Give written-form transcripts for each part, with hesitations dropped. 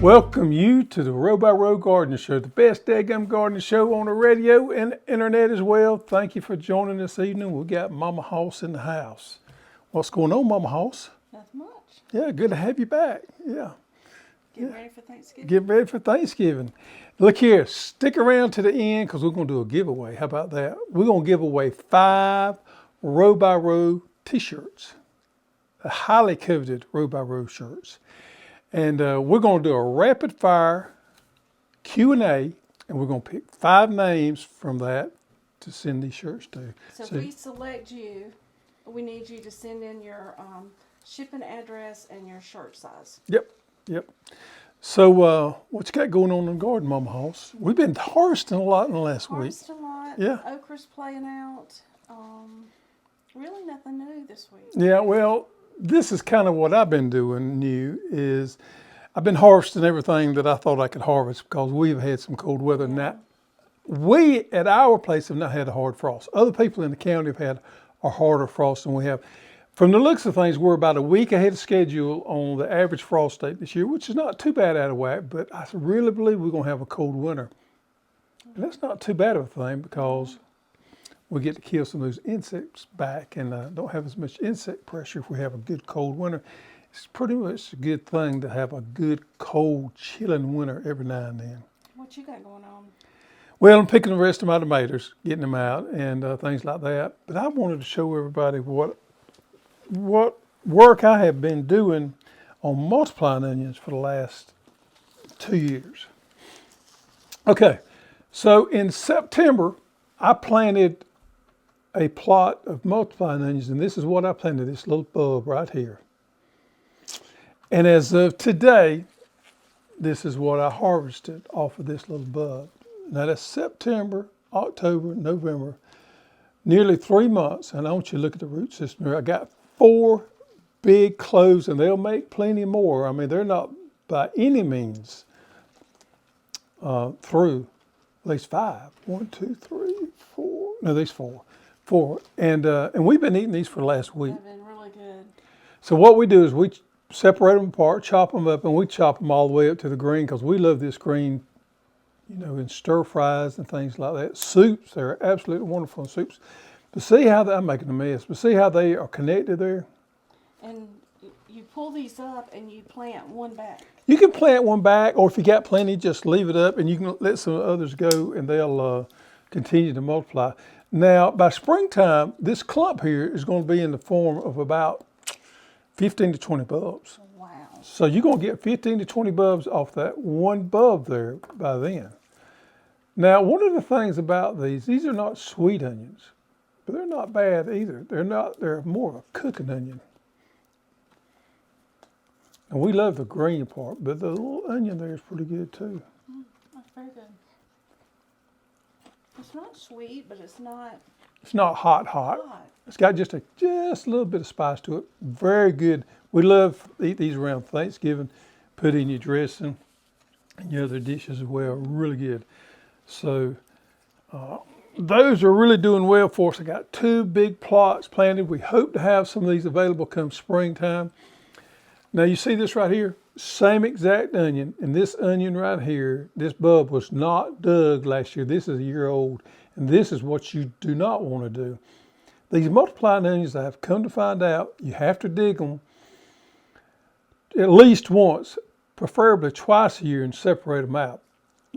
Welcome you to the Row by Row Gardening Show, the best daggum gardening show on the radio and internet as well. Thank you for joining this evening. We got Mama Hoss in the house. What's going on, Mama Hoss? Nothing much. Yeah, good to have you back. Yeah. Getting ready for Thanksgiving. Get ready for Thanksgiving. Look here, stick around to the end because we're going to do a giveaway. How about that? We're going to give away 5 Row by Row t-shirts, highly coveted Row by Row shirts. And we're going to do a rapid fire Q&A, and we're going to pick 5 names from that to send these shirts to. So if we select you, we need you to send in your shipping address and your shirt size. Yep. So what you got going on in the garden, Mama Hoss? We've been harvesting a lot in the last week. Harvested a lot. Yeah. Okra's playing out. Really nothing new this week. Yeah, well, this is kind of what I've been doing new is I've been harvesting everything that I thought I could harvest because we've had some cold weather. Now, we at our place have not had a hard frost. Other people in the county have had a harder frost than we have. From the looks of things, we're about a week ahead of schedule on the average frost date this year, which is not too bad out of whack, but I really believe we're going to have a cold winter. And that's not too bad of a thing because we get to kill some of those insects back and don't have as much insect pressure if we have a good cold winter. It's pretty much a good thing to have a good cold chilling winter every now and then. What you got going on? Well, I'm picking the rest of my tomatoes, getting them out and things like that. But I wanted to show everybody what work I have been doing on multiplying onions for the last 2 years. Okay, so in September, I planted a plot of multiplying onions, and this is what I planted, this little bulb right here. And as of today, this is what I harvested off of this little bulb. Now that's September, October, November, nearly 3 months, and I want you to look at the root system here. I got 4 big cloves, and they'll make plenty more. I mean, they're not by any means through, at least 5. 1, 2, 3, 4. No, these 4. 4. And we've been eating these for the last week. They've been really good. So what we do is we separate them apart, chop them up, and we chop them all the way up to the green because we love this green, you know, in stir fries and things like that. Soups, they're absolutely wonderful in soups. But see how I'm making a mess, but see how they are connected there? And you pull these up and you plant one back. You can plant one back, or if you got plenty, just leave it up and you can let some others go and they'll continue to multiply. Now, by springtime, this clump here is going to be in the form of about 15 to 20 bulbs. Wow. So you're going to get 15 to 20 bulbs off that one bulb there by then. Now, one of the things about these are not sweet onions, but they're not bad either. They're more of a cooking onion. And we love the green part, but the little onion there is pretty good too. That's very good. It's not sweet, but it's not hot. It's got just a little bit of spice to it. Very good. We love to eat these around Thanksgiving. Put in your dressing and your other dishes as well. Really good. So those are really doing well for us. I got 2 big plots planted. We hope to have some of these available come springtime. Now you see this right here, same exact onion, and this onion right here, this bulb was not dug last year. This is a year old, and this is what you do not want to do. These multiplying onions, I have come to find out, you have to dig them at least once, preferably twice a year, and separate them out.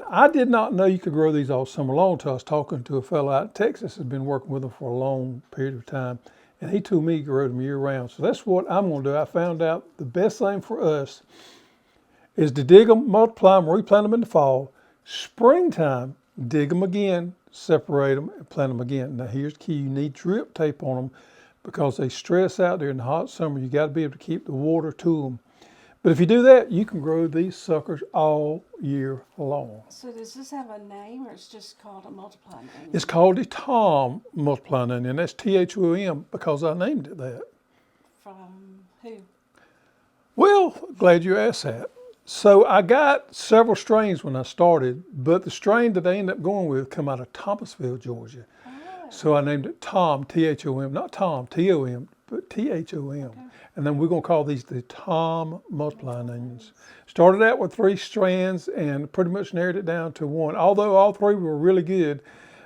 I did not know you could grow these all summer long until I was talking to a fellow out in Texas who's been working with them for a long period of time. And he told me to grow them year round. So that's what I'm going to do. I found out the best thing for us is to dig them, multiply them, replant them in the fall. Springtime, dig them again, separate them, and plant them again. Now here's the key. You need drip tape on them because they stress out during the hot summer. You got to be able to keep the water to them. But if you do that, you can grow these suckers all year long. So does this have a name, or it's just called a multiplying onion? It's called a Tom multiplying onion. That's THOM because I named it that. From who? Well, glad you asked that. So I got several strains when I started, but the strain that I ended up going with come out of Thomasville, Georgia. Oh. So I named it Tom, T-H-O-M, not Tom, T-O-M, but Thom. And then we're going to call these the Tom multiplying onions. Started out with 3 strands and pretty much narrowed it down to 1. Although all 3 were really good,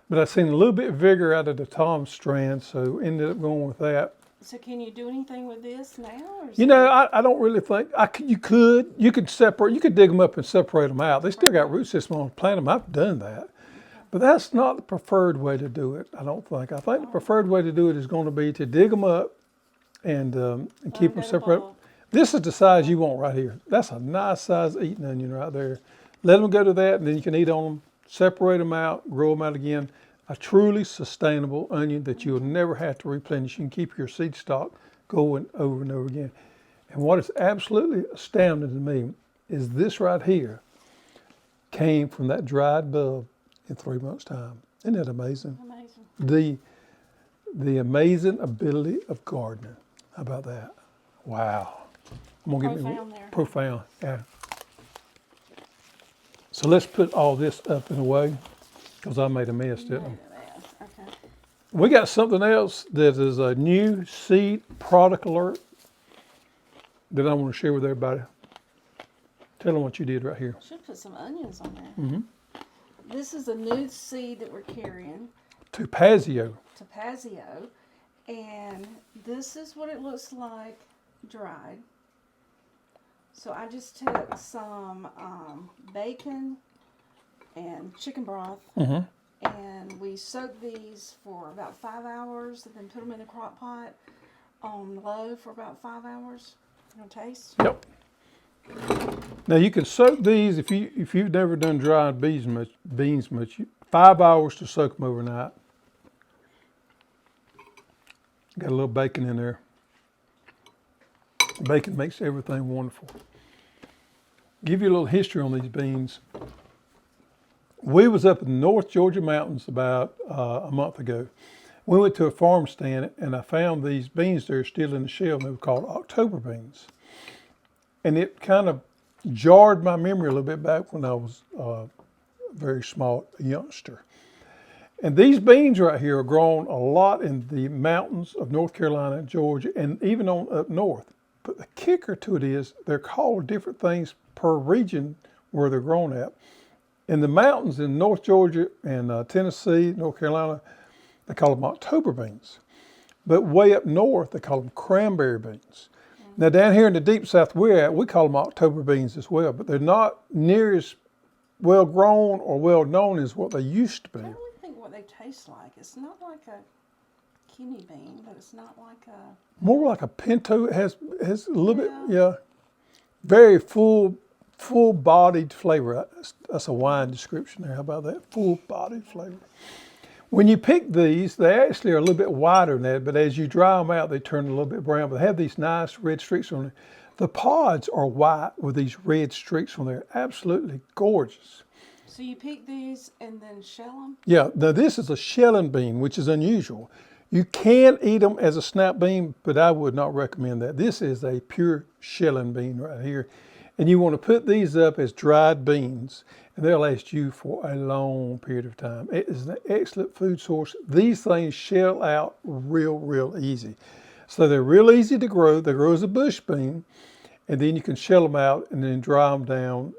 but I seen a little bit vigor out of the Tom strand, so ended up going with that. So can you do anything with this now? Or is You know, I don't really think you could separate. You could dig them up and separate them out. They still got root system on, plant them. I've done that, but that's not the preferred way to do it. I don't think. I think the preferred way to do it is going to be to dig them up and keep them separate. This is the size you want right here. That's a nice size eating onion right there. Let them go to that, and then you can eat on them. Separate them out, grow them out again. A truly sustainable onion that you'll never have to replenish. You can keep your seed stock going over and over again. And what is absolutely astounding to me is this right here came from that dried bulb in 3 months' time. Isn't that amazing? Amazing. The amazing ability of gardening. How about that? Wow. I'm gonna Profound there. Profound, yeah. So let's put all this up in a way, because I made a mess, didn't I? Okay. We got something else that is a new seed product alert that I want to share with everybody. Tell them what you did right here. Should put some onions on there. This is a new seed that we're carrying, Topazio. Topazio, and this is what it looks like dried. So I just took some bacon and chicken broth, and we soaked these for about 5 hours, and then put them in the crock pot on low for about 5 hours. You want to taste? Yep. Now you can soak these if you've never done dried beans much. 5 hours to soak them overnight. Got a little bacon in there. Bacon makes everything wonderful. Give you a little history on these beans. We was up in the North Georgia mountains about a month ago. We went to a farm stand and I found these beans there still in the shell, and they were called October beans. And it kind of jarred my memory a little bit back when I was a very small youngster. And these beans right here are grown a lot in the mountains of North Carolina, Georgia, and even on up north. But the kicker to it is they're called different things per region where they're grown at. In the mountains in North Georgia and Tennessee, North Carolina, they call them October beans. But way up north, they call them cranberry beans. Now down here in the deep south we're at, we call them October beans as well, but they're not near as well grown or well known as what they used to be. I really think what they taste like. It's not like a kidney bean, but it's not like a... More like a pinto. It has a little bit, yeah. Very full-bodied flavor. That's a wine description there. How about that? Full-bodied flavor. When you pick these, they actually are a little bit wider than that, but as you dry them out, they turn a little bit brown, but they have these nice red streaks on them. The pods are white with these red streaks on there. Absolutely gorgeous. So you pick these and then shell them? Yeah, now this is a shelling bean, which is unusual. You can eat them as a snap bean, but I would not recommend that. This is a pure shelling bean right here. And you want to put these up as dried beans, and they'll last you for a long period of time. It is an excellent food source. These things shell out real easy. So they're real easy to grow. They grow as a bush bean, and then you can shell them out and then dry them down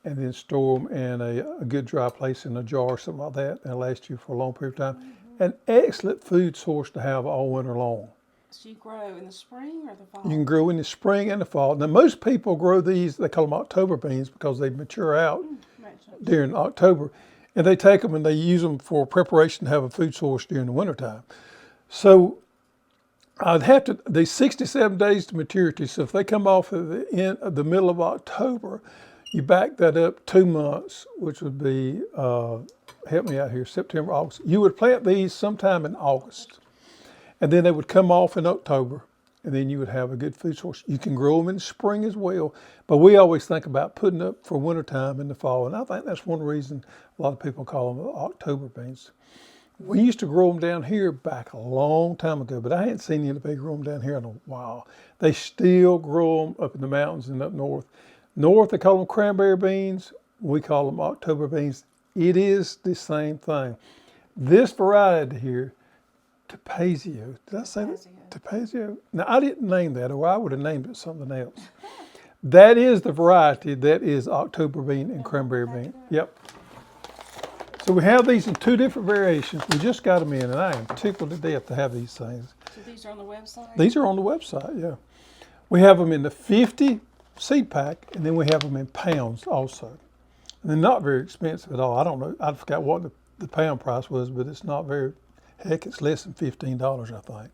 and then store them in a good dry place in a jar or something like that. They'll last you for a long period of time. An excellent food source to have all winter long. So you grow in the spring or the fall? You can grow in the spring and the fall. Now most people grow these, they call them October beans because they mature out during October. And they take them and they use them for preparation to have a food source during the wintertime. So I'd have to, they're 67 days to maturity. So if they come off at the end of the middle of October, you back that up 2 months, which would be, help me out here, September, August. You would plant these sometime in August. And then they would come off in October, and then you would have a good food source. You can grow them in the spring as well, but we always think about putting up for wintertime in the fall, and I think that's one reason a lot of people call them October beans. We used to grow them down here back a long time ago, but I hadn't seen anybody grow them down here in a while. They still grow them up in the mountains and up north. North, they call them cranberry beans. We call them October beans. It is the same thing. This variety here, Tapazio. Did I say that? Tapazio. Tapazio? Now, I didn't name that, or I would have named it something else. That is the variety that is October bean and cranberry bean. Yep. So we have these in 2 different variations. We just got them in, and I am tickled to death to have these things. So these are on the website? These are on the website, yeah. We have them in the 50 seed pack, and then we have them in pounds also. And they're not very expensive at all. I don't know, I forgot what the pound price was, but it's not very, heck, it's less than $15, I think.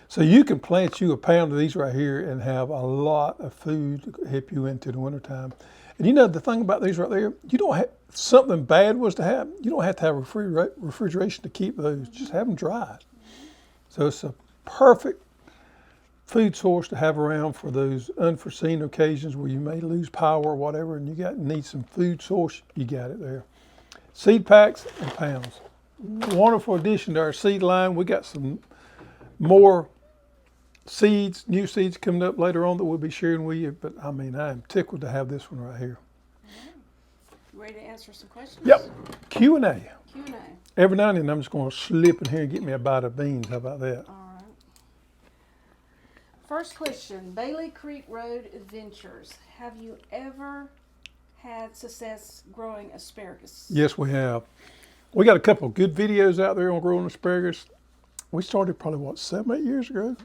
So you can plant you a pound of these right here and have a lot of food to help you into the wintertime. And you know, the thing about these right there, you don't have, something bad was to happen, you don't have to have refrigeration to keep those, just have them dried. So it's a perfect food source to have around for those unforeseen occasions where you may lose power or whatever, and you need some food source, you got it there. Seed packs and pounds. Wonderful addition to our seed line. We got some more seeds, new seeds coming up later on that we'll be sharing with you, but I mean, I am tickled to have this one right here. Ready to answer some questions? Yep, Q&A. Q&A. Every now and then I'm just going to slip in here and get me a bite of beans. How about that? All right. First question, Bailey Creek Road Adventures. Have you ever had success growing asparagus? Yes, we have. We got a couple of good videos out there on growing asparagus. We started probably, what, 7, 8 years ago?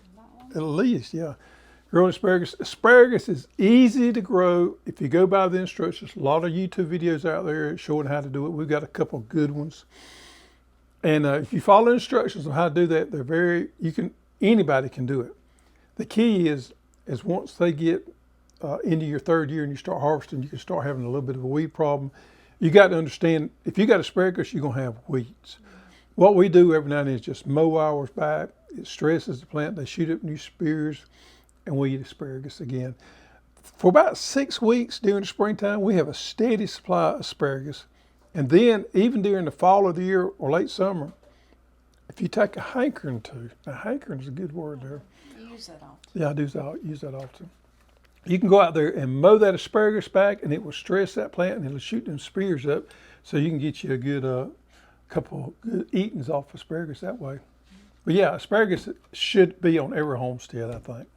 At least, yeah. Growing asparagus. Asparagus is easy to grow if you go by the instructions. A lot of YouTube videos out there showing how to do it. We've got a couple of good ones. And if you follow instructions on how to do that, they're very, anybody can do it. The key is once they get into your 3rd year and you start harvesting, you can start having a little bit of a weed problem. You got to understand, if you got asparagus, you're going to have weeds. What we do every now and then is just mow ours back. It stresses the plant. They shoot up new spears, and we eat asparagus again. For about 6 weeks during the springtime, we have a steady supply of asparagus. And then even during the fall of the year or late summer, if you take a hankering to, now hankering is a good word there. You use that often. Yeah, I do use that often. You can go out there and mow that asparagus back, and it will stress that plant, and it'll shoot them spears up, so you can get you a good couple good eatings off asparagus that way. But yeah, asparagus should be on every homestead, I think.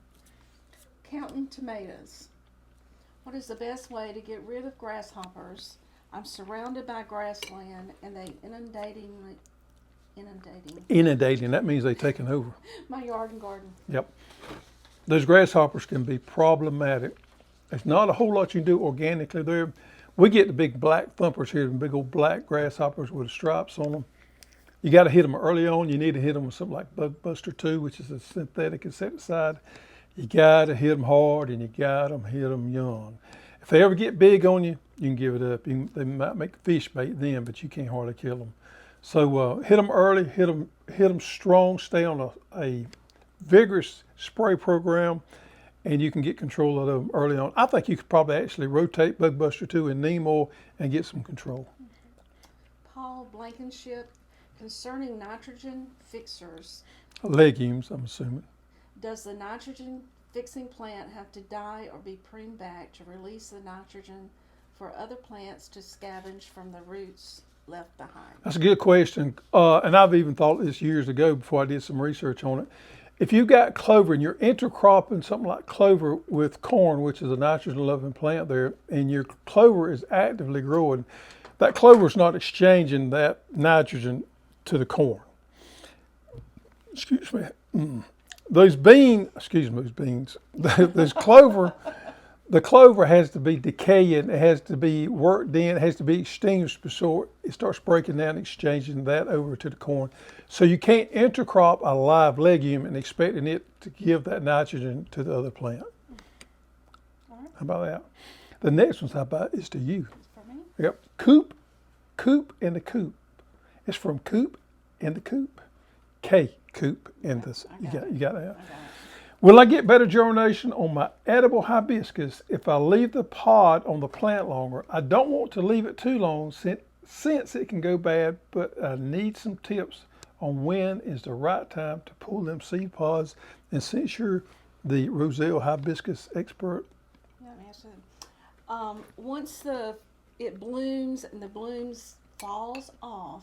Counting tomatoes. What is the best way to get rid of grasshoppers? I'm surrounded by grassland, and they inundating. That means they've taken over. My yard and garden. Yep. Those grasshoppers can be problematic. There's not a whole lot you can do organically there. We get the big black thumpers here, the big old black grasshoppers with the stripes on them. You got to hit them early on. You need to hit them with something like Bug Buster 2, which is a synthetic insecticide. You got to hit them hard, and you got to hit them young. If they ever get big on you, you can give it up. They might make fish bait then, but you can't hardly kill them. So hit them early, hit them strong, stay on a vigorous spray program, and you can get control of them early on. I think you could probably actually rotate Bug Buster 2 and neem oil and get some control. Paul Blankenship, concerning nitrogen fixers. Legumes, I'm assuming. Does the nitrogen fixing plant have to die or be pruned back to release the nitrogen for other plants to scavenge from the roots left behind? That's a good question. And I've even thought this years ago before I did some research on it. If you've got clover and you're intercropping something like clover with corn, which is a nitrogen-loving plant there, and your clover is actively growing, that clover is not exchanging that nitrogen to the corn. Excuse me. Those beans, those clover, the clover has to be decaying, it has to be worked in, it has to be extinguished before it starts breaking down, exchanging that over to the corn. So you can't intercrop a live legume and expecting it to give that nitrogen to the other plant. All right. How about that? The next one, how about, is to you. For me? Yep. Coop in the coop. It's from coop in the coop. Coop in this. You got that? Will I get better germination on my edible hibiscus if I leave the pod on the plant longer? I don't want to leave it too long since it can go bad, but I need some tips on when is the right time to pull them seed pods. And since you're the Roselle hibiscus expert. Yeah, answer that. Once it blooms and the blooms falls off,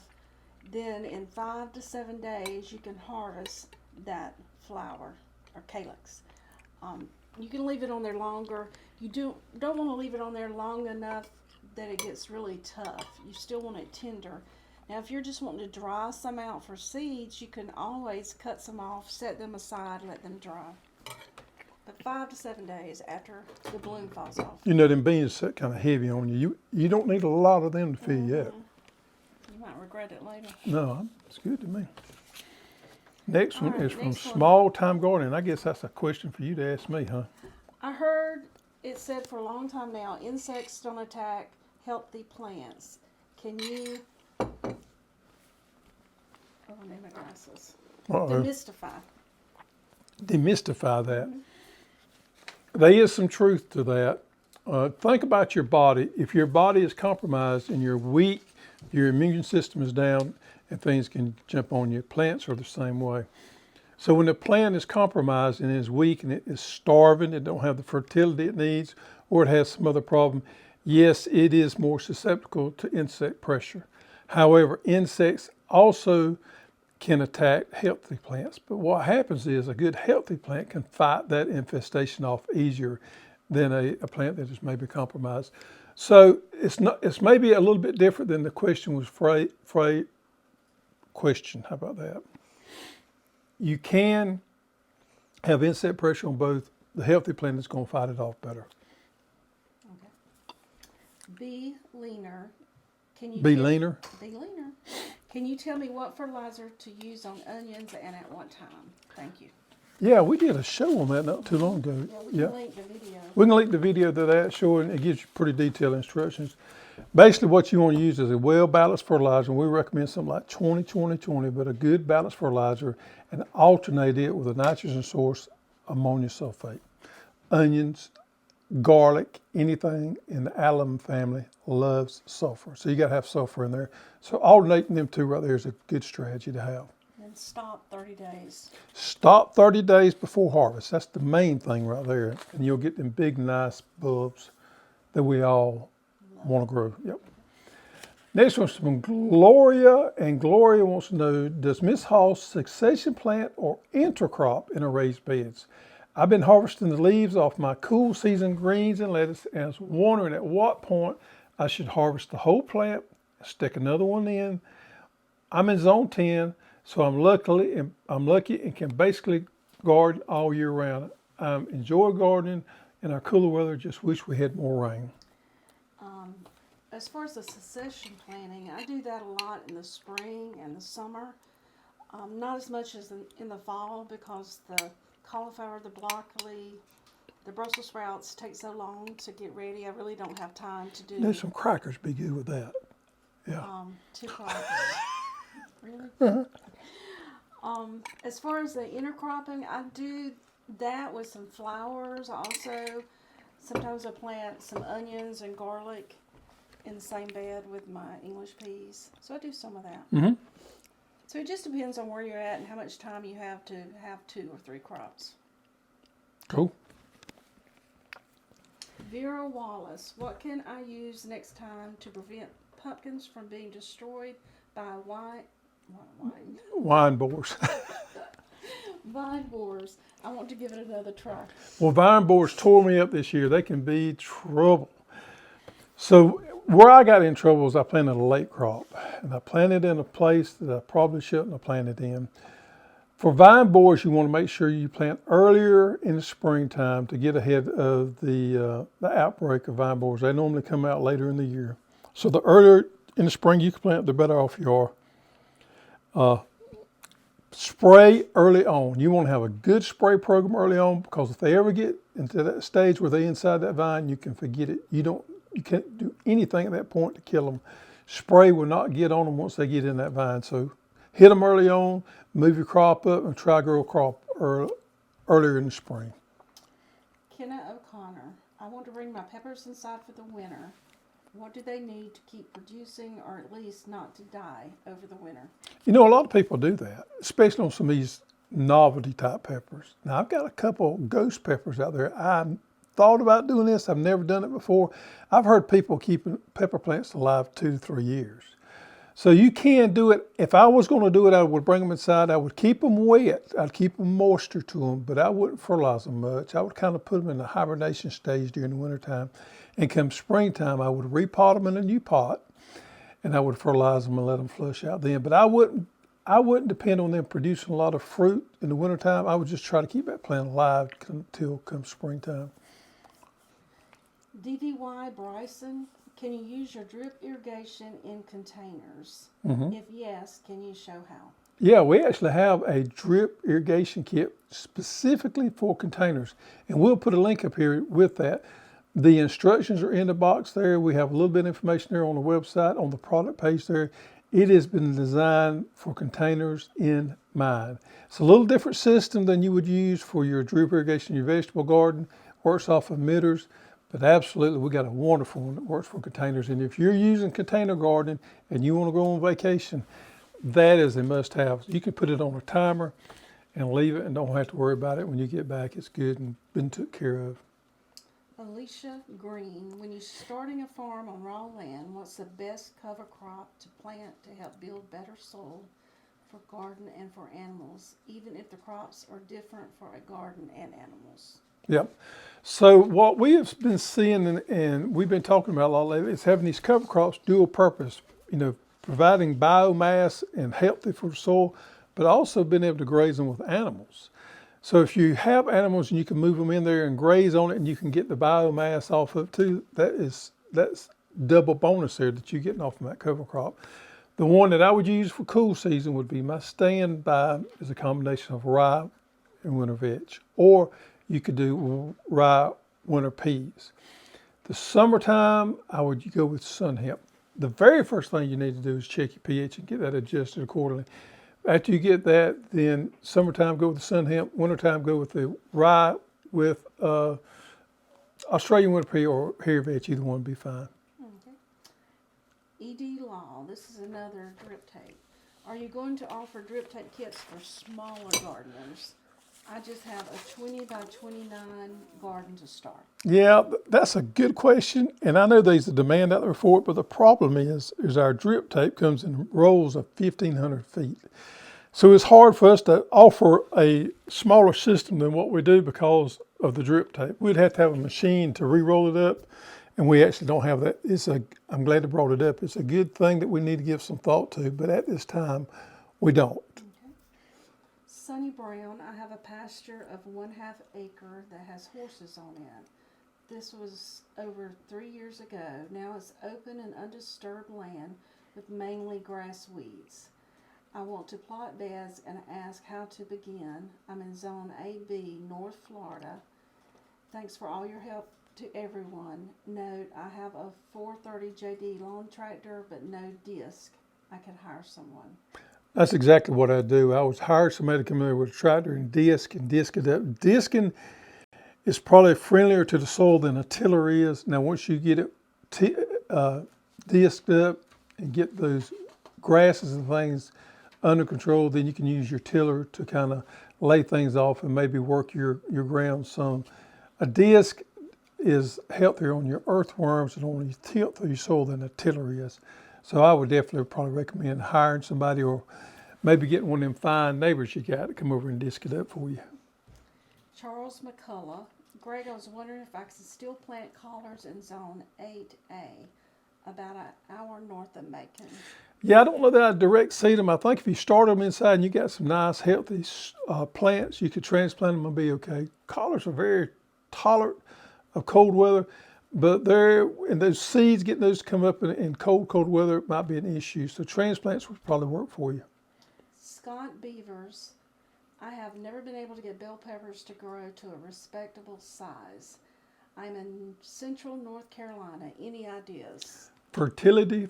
then in 5 to 7 days you can harvest that flower or calyx. You can leave it on there longer. You don't want to leave it on there long enough that it gets really tough. You still want it tender. Now, if you're just wanting to dry some out for seeds, you can always cut some off, set them aside, let them dry. But 5 to 7 days after the bloom falls off. You know, them beans sit kind of heavy on you. You don't need a lot of them to fill you up. You might regret it later. No, it's good to me. Next one All right, is from next one. Small Time Gardening. I guess that's a question for you to ask me, huh? I heard it said for a long time now, insects don't attack healthy plants. Can you, oh, I need my glasses. Uh-oh. Demystify. That. There is some truth to that. Think about your body. If your body is compromised and you're weak, your immune system is down, and things can jump on you. Plants are the same way. So when the plant is compromised and is weak and it is starving, it don't have the fertility it needs, or it has some other problem, yes, it is more susceptible to insect pressure. However, insects also can attack healthy plants. But what happens is a good healthy plant can fight that infestation off easier than a plant that is maybe compromised. So it's maybe a little bit different than the question was question. How about that? You can have insect pressure on both. The healthy plant is going to fight it off better. Okay. Be leaner. Be leaner? Be leaner. Can you tell me what fertilizer to use on onions and at what time? Thank you. Yeah, we did a show on that not too long ago. Yeah, we can link the video. We can link the video to that showing it gives you pretty detailed instructions. Basically, what you want to use is a well-balanced fertilizer, and we recommend something like 20-20-20, but a good balanced fertilizer, and alternate it with a nitrogen source, ammonium sulfate. Onions, garlic, anything in the allium family loves sulfur, so you got to have sulfur in there. So alternating them two right there is a good strategy to have. And stop 30 days. Stop 30 days before harvest. That's the main thing right there, and you'll get them big, nice bulbs that we all want to grow. Yep. Next one's from Gloria, and Gloria wants to know, does Miss Hall succession plant or intercrop in a raised beds? I've been harvesting the leaves off my cool season greens and lettuce, and I was wondering at what point I should harvest the whole plant, stick another one in. I'm in zone 10, so I'm lucky and can basically garden all year round. I enjoy gardening in our cooler weather, just wish we had more rain. As far as the succession planting, I do that a lot in the spring and the summer. Not as much as in the fall, because the cauliflower, the broccoli, the Brussels sprouts take so long to get ready. I really don't have time to do. There's some crackers be good with that. Yeah. 2 crackers. Really? As far as the intercropping, I do that with some flowers. Also, sometimes I plant some onions and garlic in the same bed with my English peas. So I do some of that. Mm-hmm. So it just depends on where you're at and how much time you have to have 2 or 3 crops. Cool. Vera Wallace, what can I use next time to prevent pumpkins from being destroyed by Wine borers. vine borers? I want to give it another try. Well, vine borers tore me up this year. They can be trouble. So where I got in trouble is I planted a late crop, and I planted in a place that I probably shouldn't have planted in. For vine borers, you want to make sure you plant earlier in the springtime to get ahead of the outbreak of vine borers. They normally come out later in the year. So the earlier in the spring you can plant, the better off you are. Spray early on. You want to have a good spray program early on, because if they ever get into that stage where they're inside that vine, you can forget it. You can't do anything at that point to kill them. Spray will not get on them once they get in that vine. So hit them early on, move your crop up, and try to grow a crop earlier in the spring. Kenna O'Connor, I want to bring my peppers inside for the winter. What do they need to keep producing, or at least not to die over the winter? You know, a lot of people do that, especially on some of these novelty type peppers. Now, I've got a couple ghost peppers out there. I thought about doing this. I've never done it before. I've heard people keeping pepper plants alive 2 to 3 years. So you can do it. If I was going to do it, I would bring them inside. I would keep them wet. I'd keep them moisture to them, but I wouldn't fertilize them much. I would kind of put them in the hibernation stage during the wintertime. And come springtime, I would repot them in a new pot, and I would fertilize them and let them flush out then. But I wouldn't depend on them producing a lot of fruit in the wintertime. I would just try to keep that plant alive until come springtime. DDY Bryson, can you use your drip irrigation in containers? If yes, can you show how? Yeah, we actually have a drip irrigation kit specifically for containers, and we'll put a link up here with that. The instructions are in the box there. We have a little bit of information there on the website, on the product page there. It has been designed for containers in mind. It's a little different system than you would use for your drip irrigation in your vegetable garden. Works off of emitters, but absolutely we got a wonderful one that works for containers. And if you're using container gardening and you want to go on vacation, that is a must-have. You can put it on a timer and leave it and don't have to worry about it. When you get back, it's good and been took care of. Alicia Green, when you're starting a farm on raw land, what's the best cover crop to plant to help build better soil for garden and for animals, even if the crops are different for a garden and animals? Yep. So what we have been seeing and we've been talking about a lot lately is having these cover crops dual purpose, providing biomass and healthy for the soil, but also being able to graze them with animals. So if you have animals and you can move them in there and graze on it and you can get the biomass off of it too, that's double bonus there that you're getting off from that cover crop. The one that I would use for cool season would be my standby is a combination of rye and winter vetch, or you could do rye winter peas. The summertime, I would go with sun hemp. The very first thing you need to do is check your pH and get that adjusted accordingly. After you get that, then summertime go with the sun hemp, wintertime go with the rye with Australian winter pea or hairy vetch, either one would be fine. Okay. ED Law, this is another drip tape. Are you going to offer drip tape kits for smaller gardeners? I just have a 20 by 29 garden to start. Yeah, that's a good question. And I know there's a demand out there for it, but the problem is our drip tape comes in rolls of 1,500 feet. So it's hard for us to offer a smaller system than what we do because of the drip tape. We'd have to have a machine to re-roll it up, and we actually don't have that. I'm glad you brought it up. It's a good thing that we need to give some thought to, but at this time, we don't. Sunny Brown, I have a pasture of 1/2 acre that has horses on it. This was over 3 years ago. Now it's open and undisturbed land with mainly grass weeds. I want to plot beds and ask how to begin. I'm in Zone AB, North Florida. Thanks for all your help to everyone. Note, I have a 430 JD lawn tractor, but no disc. I could hire someone. That's exactly what I do. I was hired somebody to come in there with a tractor and disc it up. Disking is probably friendlier to the soil than a tiller is. Now, once you get it disked up and get those grasses and things under control, then you can use your tiller to kind of lay things off and maybe work your ground some. A disc is healthier on your earthworms and on your tilt through your soil than a tiller is. So I would definitely probably recommend hiring somebody or maybe getting one of them fine neighbors you got to come over and disc it up for you. Charles McCullough. Greg, I was wondering if I could still plant collards in Zone 8A, about an hour north of Macon. Yeah, I don't know that I'd direct seed them. I think if you start them inside and you got some nice healthy plants, you could transplant them and be okay. Collards are very tolerant of cold weather, but and those seeds, getting those to come up in cold weather might be an issue. So transplants would probably work for you. Scott Beavers, I have never been able to get bell peppers to grow to a respectable size. I'm in central North Carolina. Any ideas? Fertility.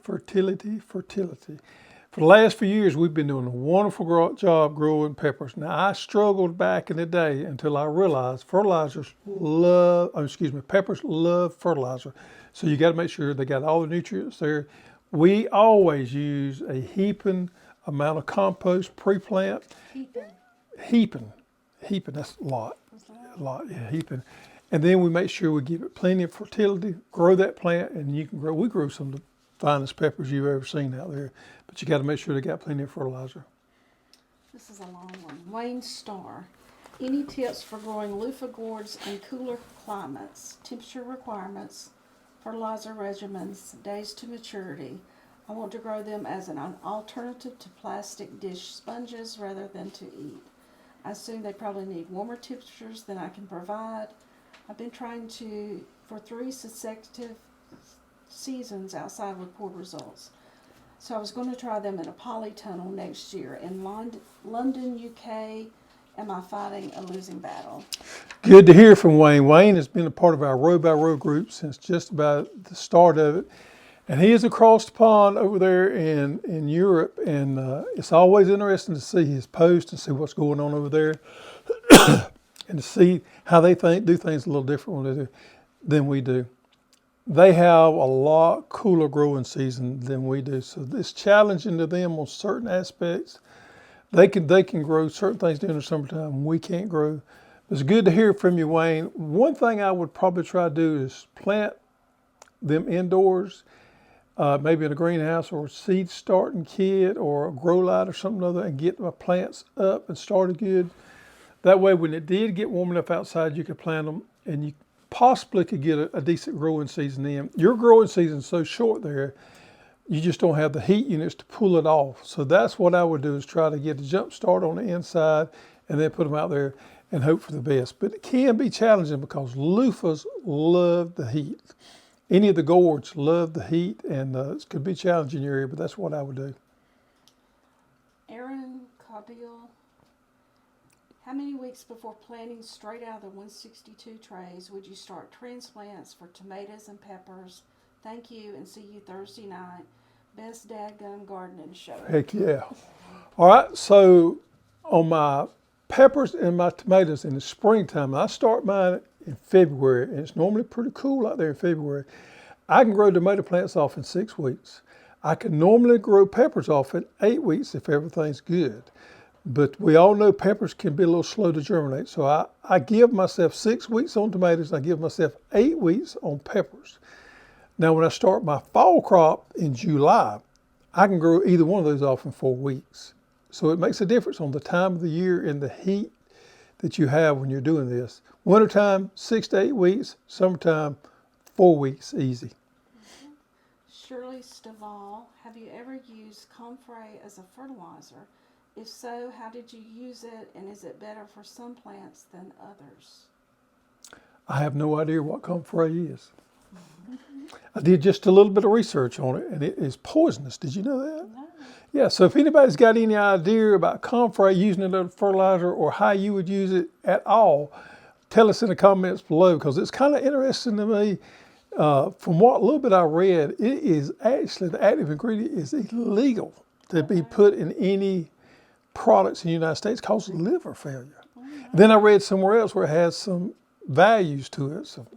For the last few years, we've been doing a wonderful job growing peppers. Now, I struggled back in the day until I realized peppers love fertilizer. So you got to make sure they got all the nutrients there. We always use a heaping amount of compost pre-plant. Heaping, that's a lot. Heaping. And then we make sure we give it plenty of fertility, grow that plant, and you can grow. We grew some of the finest peppers you've ever seen out there. But you got to make sure they got plenty of fertilizer. This is a long one. Wayne Starr. Any tips for growing loofah gourds in cooler climates? Temperature requirements, fertilizer regimens, days to maturity. I want to grow them as an alternative to plastic dish sponges rather than to eat. I assume they probably need warmer temperatures than I can provide. I've been trying for 3 consecutive seasons outside with poor results. So I was going to try them in a polytunnel next year. In London, UK, am I fighting a losing battle? Good to hear from Wayne. Wayne has been a part of our row by row group since just about the start of it. And he is across the pond over there in Europe. And it's always interesting to see his posts and see what's going on over there. And to see how they do things a little different than we do. They have a lot cooler growing season than we do. So it's challenging to them on certain aspects. They can grow certain things during the summertime we can't grow. It's good to hear from you, Wayne. One thing I would probably try to do is plant them indoors, maybe in a greenhouse or a seed starting kit or a grow light or something other, and get my plants up and started good. That way, when it did get warm enough outside, you could plant them and you possibly could get a decent growing season in. Your growing season's so short there, you just don't have the heat units to pull it off. So that's what I would do, is try to get a jump start on the inside and then put them out there and hope for the best. But it can be challenging because loofahs love the heat. Any of the gourds love the heat, and it could be challenging in your area, but that's what I would do. Aaron Caudill. How many weeks before planting straight out of the 162 trays would you start transplants for tomatoes and peppers? Thank you, and see you Thursday night. Best dadgum gardening show. Heck yeah. All right, so on my peppers and my tomatoes in the springtime, I start mine in February, and it's normally pretty cool out there in February. I can grow tomato plants off in 6 weeks. I can normally grow peppers off in 8 weeks if everything's good. But we all know peppers can be a little slow to germinate. So I give myself 6 weeks on tomatoes, and I give myself 8 weeks on peppers. Now, when I start my fall crop in July, I can grow either one of those off in 4 weeks. So it makes a difference on the time of the year and the heat that you have when you're doing this. Wintertime, 6 to 8 weeks. Summertime, 4 weeks, easy. Shirley Stovall, have you ever used comfrey as a fertilizer? If so, how did you use it, and is it better for some plants than others? I have no idea what comfrey is. I did just a little bit of research on it, and it is poisonous. Did you know that? No. Yeah, so if anybody's got any idea about comfrey, using it as a fertilizer, or how you would use it at all, tell us in the comments below, because it's kind of interesting to me. From what little bit I read, it is actually, the active ingredient is illegal to be put in any products in the United States, causes liver failure. Then I read somewhere else where it has some values to it. So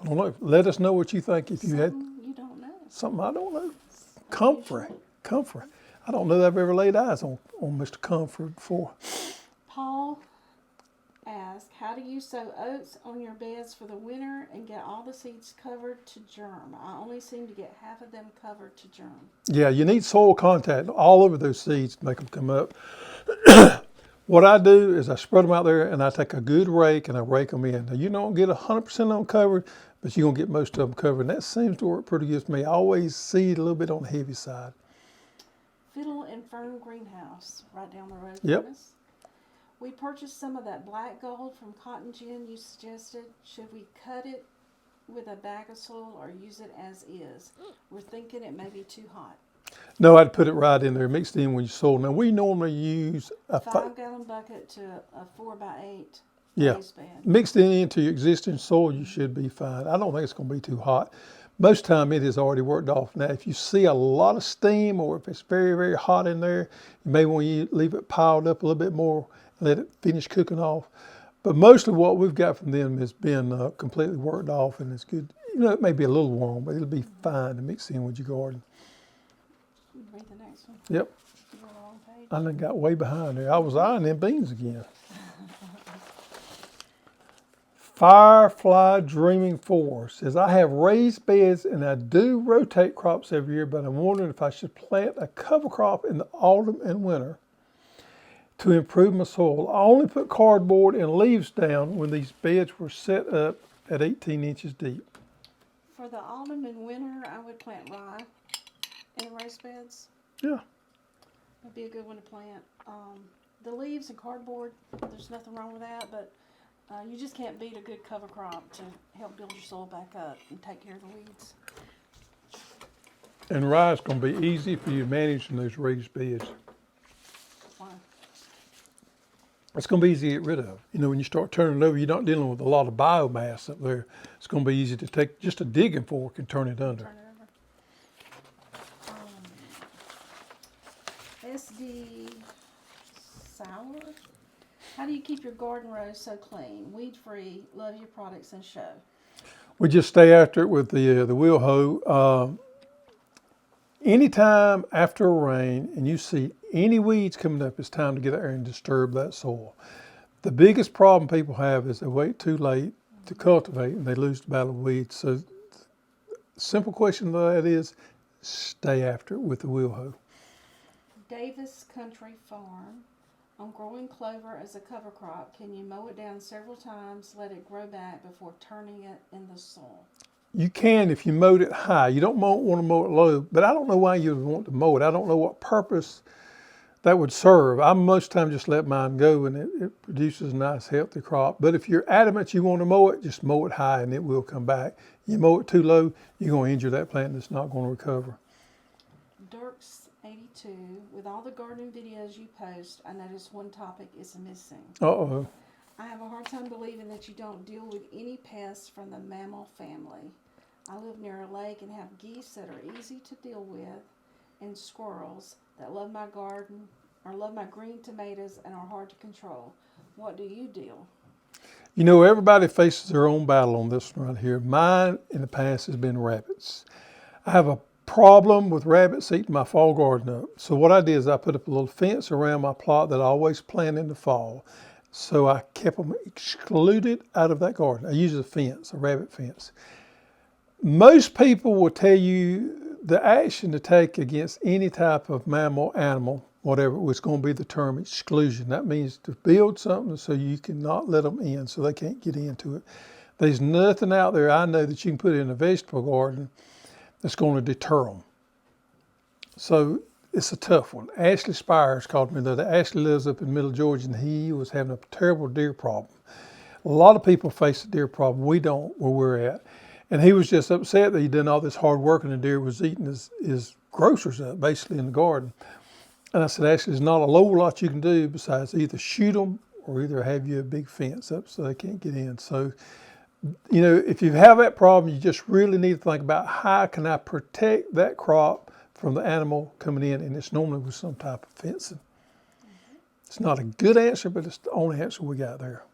I don't know. Let us know what you think if you had You don't know. something I don't know. Comfrey. I don't know that I've ever laid eyes on Mr. Comfrey before. Paul asked, how do you sow oats on your beds for the winter and get all the seeds covered to germ? I only seem to get half of them covered to germ. Yeah, you need soil contact all over those seeds to make them come up. What I do is I spread them out there, and I take a good rake and I rake them in. Now, you don't get 100% of them covered, but you're going to get most of them covered. And that seems to work pretty good for me. I always seed a little bit on the heavy side. Fiddle and Fern Greenhouse, right down the road Yep. from us. We purchased some of that black gold from Cotton Gin you suggested. Should we cut it with a bag of soil or use it as is? We're thinking it may be too hot. No, I'd put it right in there, mixed in when you soil. Now, we normally use a 5-gallon bucket to a 4x8 yeah, raised bed. mixed it into your existing soil, you should be fine. I don't think it's going to be too hot. Most time it has already worked off. Now, if you see a lot of steam or if it's very, very hot in there, you may want to leave it piled up a little bit more and let it finish cooking off. But most of what we've got from them has been completely worked off, and it's good. You know, it may be a little warm, but it'll be fine to mix in with your garden. Read the next one. Yep. You're on the wrong page. I done got way behind there. I was eyeing them beans again. Firefly Dreaming Forest says, I have raised beds and I do rotate crops every year, but I'm wondering if I should plant a cover crop in the autumn and winter to improve my soil. I only put cardboard and leaves down when these beds were set up at 18 inches deep. For the autumn and winter, I would plant rye in raised beds. Yeah. That'd be a good one to plant. The leaves and cardboard, there's nothing wrong with that, but you just can't beat a good cover crop to help build your soil back up and take care of the weeds. And rye is going to be easy for you to manage in those raised beds. Why? It's going to be easy to get rid of. You know, when you start turning it over, you're not dealing with a lot of biomass up there. It's going to be easy to take just a digging fork and turn it under. Turn it over. SD Sour. How do you keep your garden rows so clean, weed-free? Love your products and show. We just stay after it with the wheel hoe. Anytime after a rain and you see any weeds coming up, it's time to get out there and disturb that soil. The biggest problem people have is they wait too late to cultivate and they lose the battle of weeds. So the simple question to that is, stay after it with the wheel hoe. Davis Country Farm. On growing clover as a cover crop, can you mow it down several times, let it grow back before turning it in the soil? You can if you mowed it high. You don't want to mow it low, but I don't know why you would want to mow it. I don't know what purpose that would serve. I most time just let mine go and it produces a nice healthy crop. But if you're adamant you want to mow it, just mow it high and it will come back. You mow it too low, you're going to injure that plant and it's not going to recover. Dirks 82, with all the gardening videos you post, I notice one topic is missing. Uh-oh. I have a hard time believing that you don't deal with any pests from the mammal family. I live near a lake and have geese that are easy to deal with and squirrels that love my garden or love my green tomatoes and are hard to control. What do you deal? You know, everybody faces their own battle on this one right here. Mine in the past has been rabbits. I have a problem with rabbits eating my fall garden up. So what I did is I put up a little fence around my plot that I always plant in the fall. So I kept them excluded out of that garden. I use a fence, a rabbit fence. Most people will tell you the action to take against any type of mammal, animal, whatever, was going to be the term exclusion. That means to build something so you cannot let them in, so they can't get into it. There's nothing out there I know that you can put in a vegetable garden that's going to deter them. So it's a tough one. Ashley Spires called me the other day. Ashley lives up in Middle Georgia and he was having a terrible deer problem. A lot of people face a deer problem. We don't where we're at. And he was just upset that he'd done all this hard work and the deer was eating his groceries up basically in the garden. And I said, Ashley, there's not a whole lot you can do besides either shoot them or either have you a big fence up so they can't get in. So, you know, if you have that problem, you just really need to think about how can I protect that crop from the animal coming in, and it's normally with some type of fencing. It's not a good answer, but it's the only answer we got there.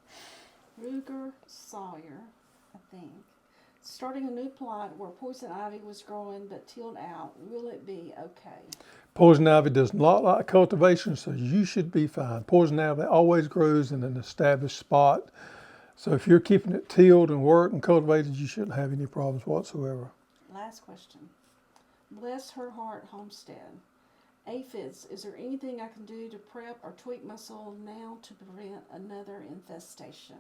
Ruger Sawyer, I think. Starting a new plot where poison ivy was growing but tilled out, will it be okay? Poison ivy does not like cultivation, so you should be fine. Poison ivy always grows in an established spot. So if you're keeping it tilled and worked and cultivated, you shouldn't have any problems whatsoever. Last question. Bless her heart, Homestead. Aphids, is there anything I can do to prep or tweak my soil now to prevent another infestation?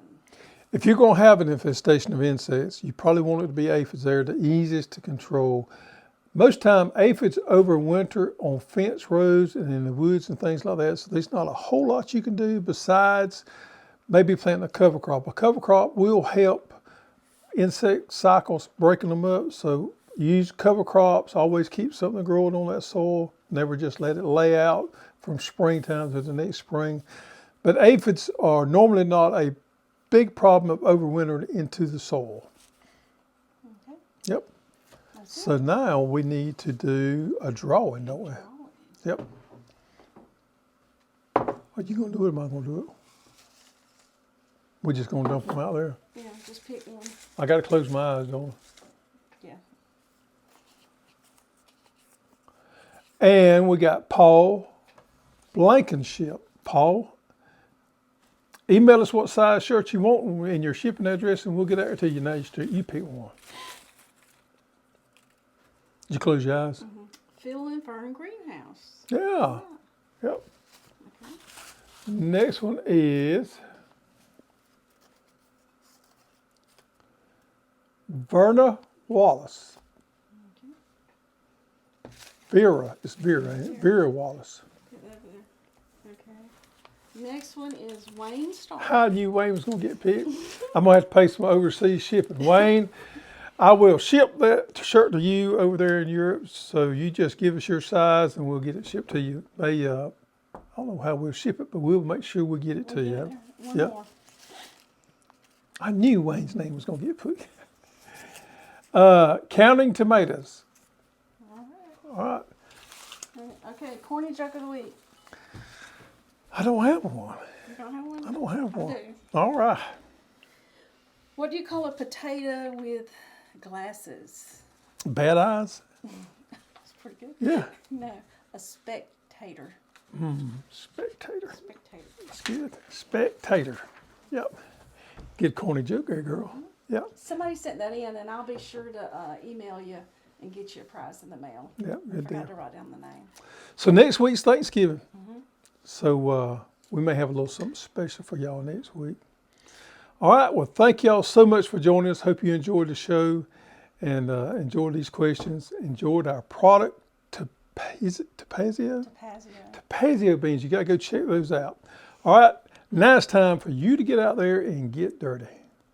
If you're going to have an infestation of insects, you probably want it to be aphids. They're the easiest to control. Most time, aphids overwinter on fence rows and in the woods and things like that. So there's not a whole lot you can do besides maybe planting a cover crop. A cover crop will help insect cycles, breaking them up. So use cover crops, always keep something growing on that soil. Never just let it lay out from springtime to the next spring. But aphids are normally not a big problem of overwintering into the soil. Okay. Yep. That's So it. now we need to do a drawing, don't we? Drawing. Yep. What you gonna do? Or am I gonna do it? We're just gonna dump them out there. Yeah, just pick one. I gotta close my eyes, don't Yeah. I? And we got Paul Blankenship. Paul, email us what size shirt you want and your shipping address, and we'll get out there to you. Now you pick one. Did you close your eyes? Phil and Fern Greenhouse. Yeah. Yep. Okay. Next one is Verna Wallace. Vera. It's Vera, ain't it? Vera Wallace. Get that there. Okay. Next one is Wayne Starr. I knew Wayne was going to get picked. I'm going to have to pay some overseas shipping. Wayne, I will ship that shirt to you over there in Europe. So you just give us your size and we'll get it shipped to you. They, I don't know how we'll ship it, but we'll make sure we get it to you. One Yep. more. I knew Wayne's name was going to get put. Counting tomatoes. All right. Okay, corny joke of the week. I don't have one. You don't have one? I don't have one. I do. All right. What do you call a potato with glasses? Bad eyes? That's pretty good. Yeah. No, a spectator. Spectator. Spectator. That's good. Spectator. Yep. Good corny joke there, girl. Yep. Somebody sent that in, and I'll be sure to email you and get you a prize in the mail. Yep. I Good forgot deal. to write down the name. So next week's Thanksgiving. So we may have a little something special for y'all next week. All right. Well, thank y'all so much for joining us. Hope you enjoyed the show and enjoyed these questions. Enjoyed our product. Is it Tapazio? Tapazio. Tapazio beans. You got to go check those out. All right. Now it's time for you to get out there and get dirty.